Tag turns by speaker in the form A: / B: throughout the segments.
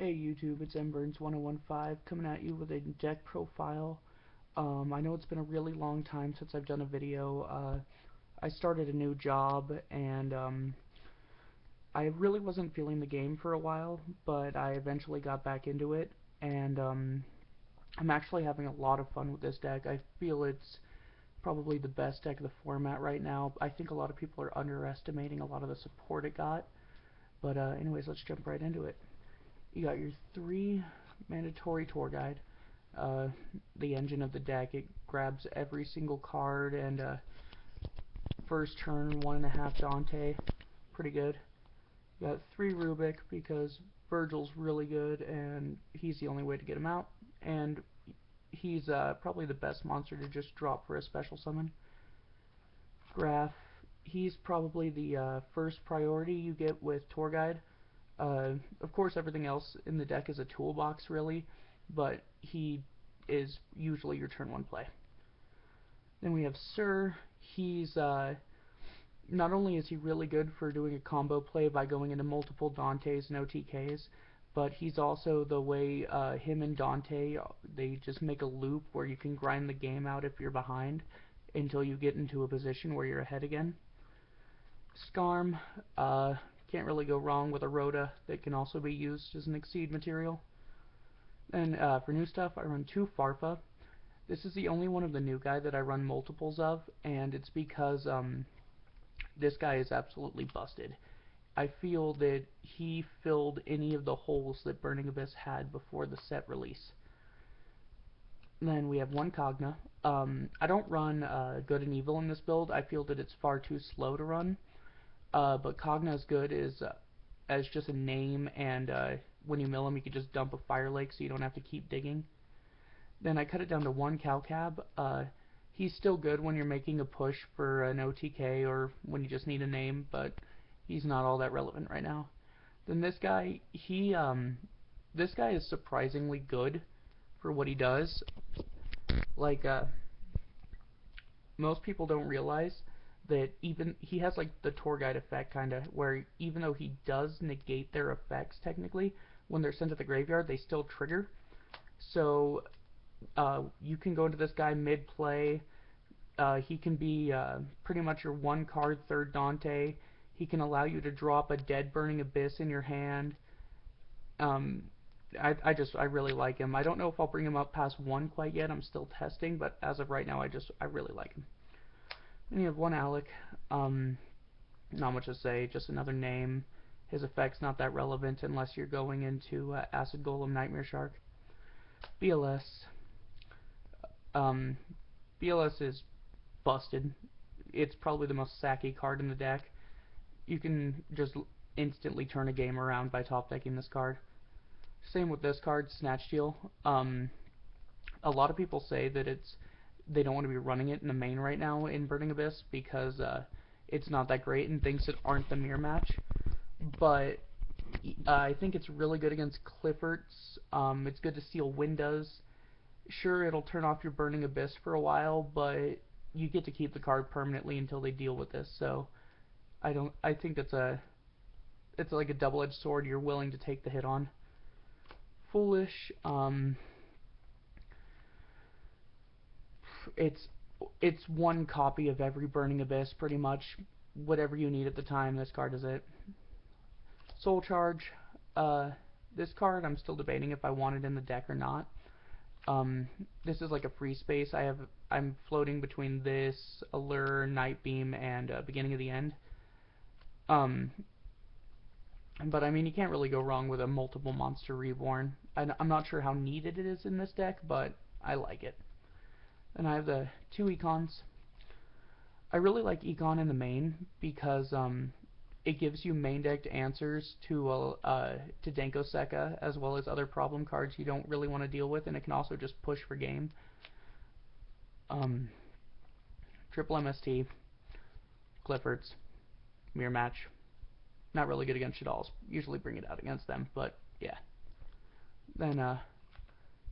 A: Hey YouTube, it's mburns1015 coming at you with a deck profile. I know it's been a really long time since I've done a video. I started a new job and I really wasn't feeling the game for a while, but I eventually got back into it and I'm actually having a lot of fun with this deck. I feel it's probably the best deck of the format right now. I think a lot of people are underestimating a lot of the support it got, but anyways, let's jump right into it. You got your 3 mandatory tour guide. uh, the engine of the deck. It grabs every single card, and first turn 1.5 Dante, pretty good. You got 3 Rubik because Virgil's really good, and he's the only way to get him out. And he's probably the best monster to just drop for a special summon. Graph, he's probably the first priority you get with tour guide. Of course, everything else in the deck is a toolbox, really, but he is usually your turn 1 play. Then we have Sir. He's not only is he really good for doing a combo play by going into multiple Dantes and OTKs, but he's also the way him and Dante, they just make a loop where you can grind the game out if you're behind until you get into a position where you're ahead again. Skarm, can't really go wrong with a Rhoda that can also be used as an Exceed material. And for new stuff, I run 2 Farfa. This is the only one of the new guy that I run multiples of, and it's because this guy is absolutely busted. I feel that he filled any of the holes that Burning Abyss had before the set release. And then we have 1 Cogna. I don't run Good and Evil in this build. I feel that it's far too slow to run. But Cogna is good as just a name, and when you mill him, you can just dump a Fire Lake so you don't have to keep digging. Then I cut it down to 1 Cowcab. He's still good when you're making a push for an OTK or when you just need a name, but he's not all that relevant right now. Then this guy, this guy is surprisingly good for what he does. Like, most people don't realize that even he has like the tour guide effect kind of, where even though he does negate their effects technically, when they're sent to the graveyard, they still trigger. So you can go into this guy mid-play. He can be pretty much your 1 card 3rd Dante. He can allow you to drop a dead Burning Abyss in your hand. Um, I really like him. I don't know if I'll bring him up past 1 quite yet. I'm still testing, but as of right now, I really like him. Then you have 1 Alec. Not much to say, just another name. His effect's not that relevant unless you're going into Acid Golem Nightmare Shark. BLS. Um, BLS is busted. It's probably the most sacky card in the deck. You can just instantly turn a game around by top decking this card. Same with this card, Snatch Steal. A lot of people say that they don't want to be running it in the main right now in Burning Abyss because it's not that great and things that aren't the mirror match. But I think it's really good against Cliffords. It's good to steal windows. Sure, it'll turn off your Burning Abyss for a while, but you get to keep the card permanently until they deal with this. So I think it's like a double-edged sword you're willing to take the hit on. Foolish, it's it's 1 copy of every Burning Abyss pretty much. Whatever you need at the time, this card is it. Soul Charge, this card I'm still debating if I want it in the deck or not. This is like a free space. I'm floating between this, Allure, Night Beam, and Beginning of the End. But I mean, you can't really go wrong with a multiple monster reborn. I'm not sure how needed it is in this deck, but I like it. And I have the 2 Econs. I really like Econ in the main because it gives you main decked answers to Denko Sekka, as well as other problem cards you don't really want to deal with, and it can also just push for game. Triple MST, Cliffords, mirror match. Not really good against Shaddolls. Usually bring it out against them, but yeah. Then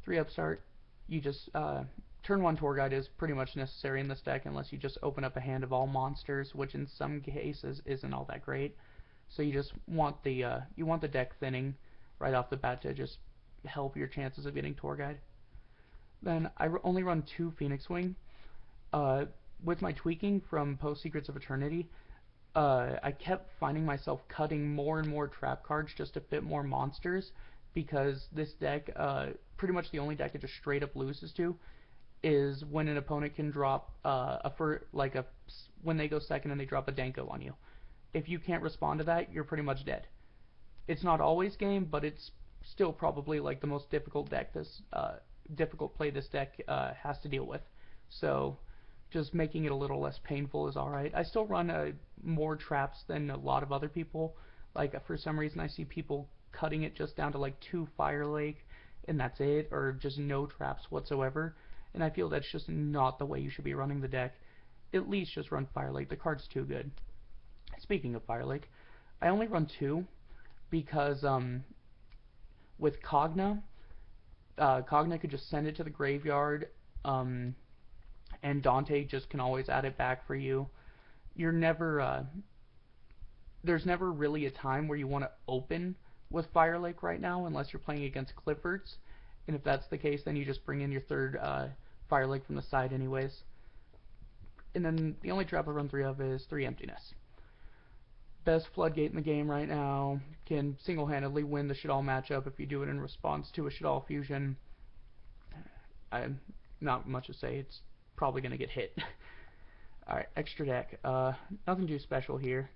A: 3 Upstart. You just turn 1 Tour Guide is pretty much necessary in this deck unless you just open up a hand of all monsters, which in some cases isn't all that great. So you just want the deck thinning, right off the bat to just help your chances of getting Tour Guide. Then I only run 2 Phoenix Wing. Uh, with my tweaking from post Secrets of Eternity, I kept finding myself cutting more and more trap cards just to fit more monsters, because this deck, pretty much the only deck it just straight up loses to is when an opponent can drop when they go second and they drop a Danko on you. If you can't respond to that, you're pretty much dead. It's not always game, but it's still probably like the most difficult play this deck has to deal with. So just making it a little less painful is alright. I still run more traps than a lot of other people. Like for some reason I see people cutting it just down to like 2 Fire Lake and that's it, or just no traps whatsoever. And I feel that's just not the way you should be running the deck. At least just run Fire Lake. The card's too good. Speaking of Fire Lake, I only run 2 because with Cogna could just send it to the graveyard, and Dante just can always add it back for you. You're never there's never really a time where you want to open with Fire Lake right now, unless you're playing against Cliffords. And if that's the case, then you just bring in your third Fire Lake from the side anyways. And then the only trap I run 3 of is 3 Emptiness. Best Floodgate in the game right now. Can single-handedly win the Shaddoll matchup if you do it in response to a Shaddoll fusion. Not much to say. It's probably going to get hit. Alright, extra deck. Nothing too special here.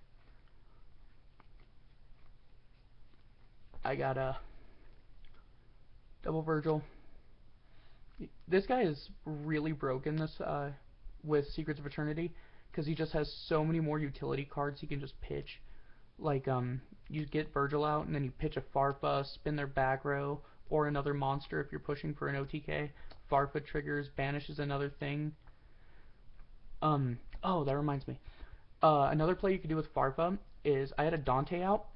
A: I got a Double Virgil. This guy is really broken with Secrets of Eternity, because he just has so many more utility cards he can just pitch. Like, you get Virgil out, and then you pitch a Farfa, spin their back row, or another monster if you're pushing for an OTK. Farfa triggers, banishes another thing. Oh, that reminds me. Another play you could do with Farfa is I had a Dante out,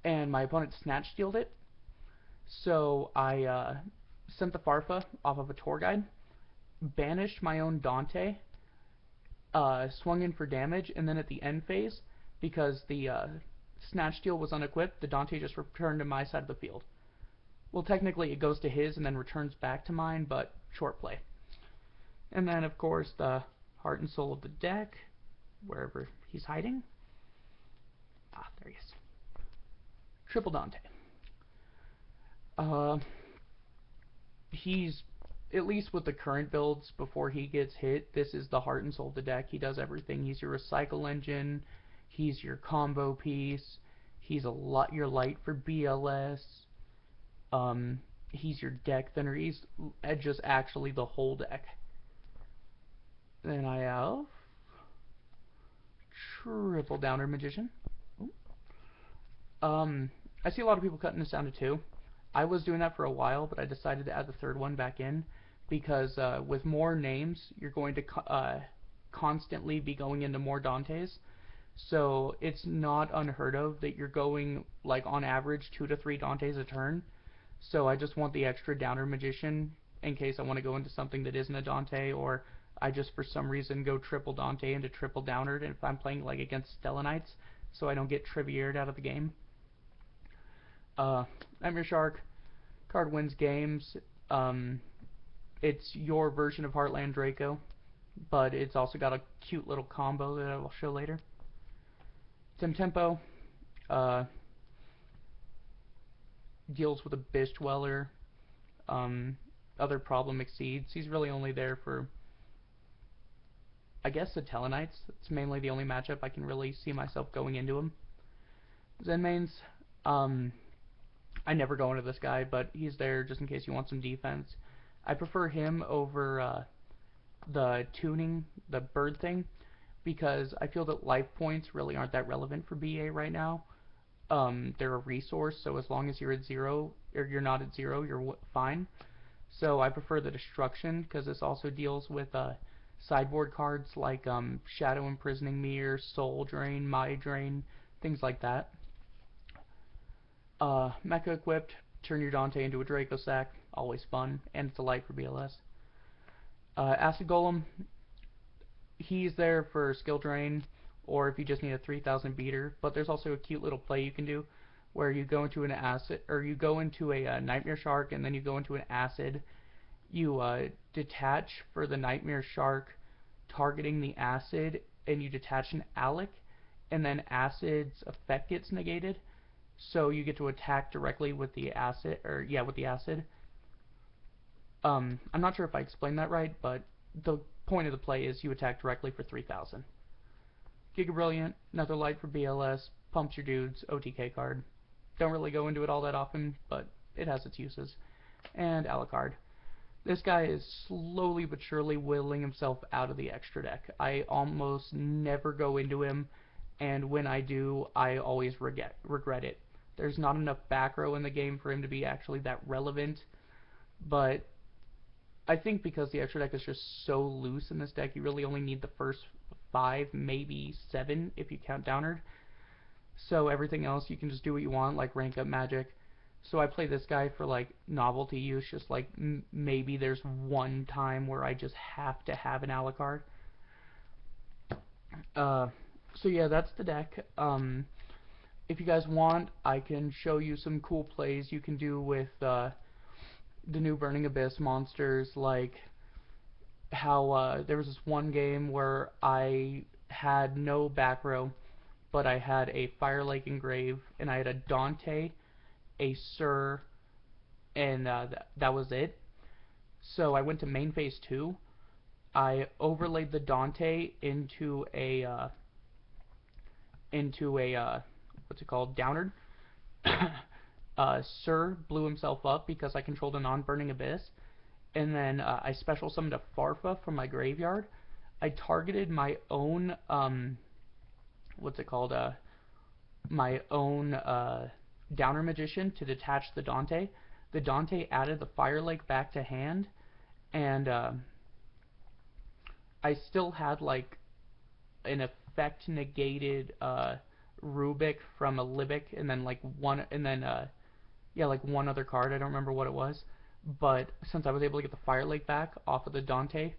A: and my opponent Snatch Stealed it. So I sent the Farfa off of a Tour Guide, banished my own Dante, swung in for damage, and then at the end phase, because the Snatch Steal was unequipped, the Dante just returned to my side of the field. Well, technically it goes to his and then returns back to mine, but short play. And then, of course, the Heart and Soul of the deck, wherever he's hiding. Ah, there he is. Triple Dante. He's, at least with the current builds, before he gets hit, this is the heart and soul of the deck. He does everything. He's your recycle engine. He's your combo piece. He's your light for BLS. He's your deck thinner. He's just actually the whole deck. Then I have Triple Downer Magician. I see a lot of people cutting this down to 2. I was doing that for a while, but I decided to add the third one back in, because with more names, you're going to constantly be going into more Dantes. So it's not unheard of that you're going, like, on average 2 to 3 Dantes a turn. So I just want the extra Downer Magician in case I want to go into something that isn't a Dante, or I just for some reason go triple Dante into triple Downer if I'm playing like against Stella Knights, so I don't get Triviered out of the game. Nightmare Shark. Card wins games. It's your version of Heartland Draco, but it's also got a cute little combo that I will show later. Tempo deals with Abyss Dweller. Other problem exceeds. He's really only there for, I guess, the Tellarknights. It's mainly the only matchup I can really see myself going into him. Zenmains. I never go into this guy, but he's there just in case you want some defense. I prefer him over the tuning, the bird thing, because I feel that life points really aren't that relevant for BA right now. They're a resource, so as long as you're at 0, or you're not at 0, you're fine. So I prefer the destruction, because this also deals with sideboard cards like Shadow Imprisoning Mirror, Soul Drain, Mind Drain, things like that. Mecha equipped, turn your Dante into a Draco Sack, always fun, and it's a light for BLS. Acid Golem, he's there for skill drain, or if you just need a 3000 beater, but there's also a cute little play you can do where you go into an acid, or you go into a Nightmare Shark, and then you go into an acid. You detach for the Nightmare Shark, targeting the acid, and you detach an Alec, and then acid's effect gets negated, so you get to attack directly with the acid, or yeah, with the acid. I'm not sure if I explained that right, but the point of the play is you attack directly for 3,000. Giga Brilliant, another light for BLS, pumps your dudes, OTK card. Don't really go into it all that often, but it has its uses. And Alucard. This guy is slowly but surely whittling himself out of the extra deck. I almost never go into him, and when I do, I always regret it. There's not enough back row in the game for him to be actually that relevant, but I think because the extra deck is just so loose in this deck, you really only need the first 5, maybe 7 if you count Downard. So everything else you can just do what you want, like rank up magic. So I play this guy for like novelty use, just like maybe there's one time where I just have to have an Alucard. So yeah, that's the deck. If you guys want, I can show you some cool plays you can do with the new Burning Abyss monsters, like how there was this one game where I had no back row, but I had a Fire Lake Engrave, and I had a Dante, a Sir, and that was it. So I went to main phase 2. I overlaid the Dante into a what's it called, Downard. Sir blew himself up because I controlled a non-burning abyss, and then I special summoned a Farfa from my graveyard. I targeted my own what's it called, my own Downer Magician to detach the Dante. The Dante added the Fire Lake back to hand, and I still had like an effect negated Rubik from a Libic, and then like one, and then yeah, like one other card. I don't remember what it was, but since I was able to get the Fire Lake back off of the Dante,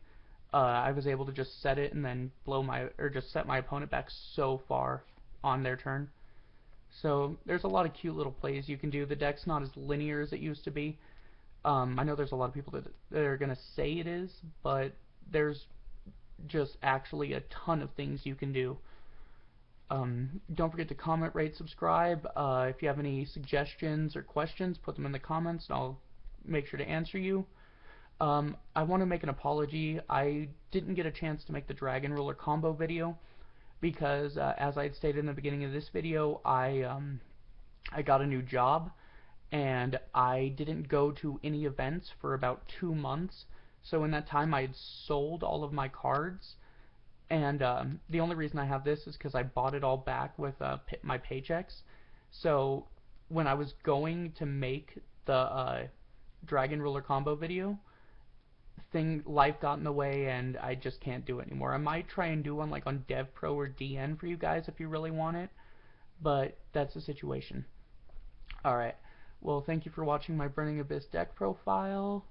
A: I was able to just set it and then just set my opponent back so far on their turn. So there's a lot of cute little plays you can do. The deck's not as linear as it used to be. I know there's a lot of people that are going to say it is, but there's just actually a ton of things you can do. Don't forget to comment, rate, subscribe. If you have any suggestions or questions, put them in the comments and I'll make sure to answer you. I want to make an apology. I didn't get a chance to make the Dragon Ruler combo video because, as I had stated in the beginning of this video, I got a new job and I didn't go to any events for about 2 months. So in that time, I had sold all of my cards, and the only reason I have this is because I bought it all back with my paychecks. So when I was going to make the Dragon Ruler combo video, life got in the way, and I just can't do it anymore. I might try and do one like on DevPro or DN for you guys if you really want it, but that's the situation. Alright, well, thank you for watching my Burning Abyss deck profile.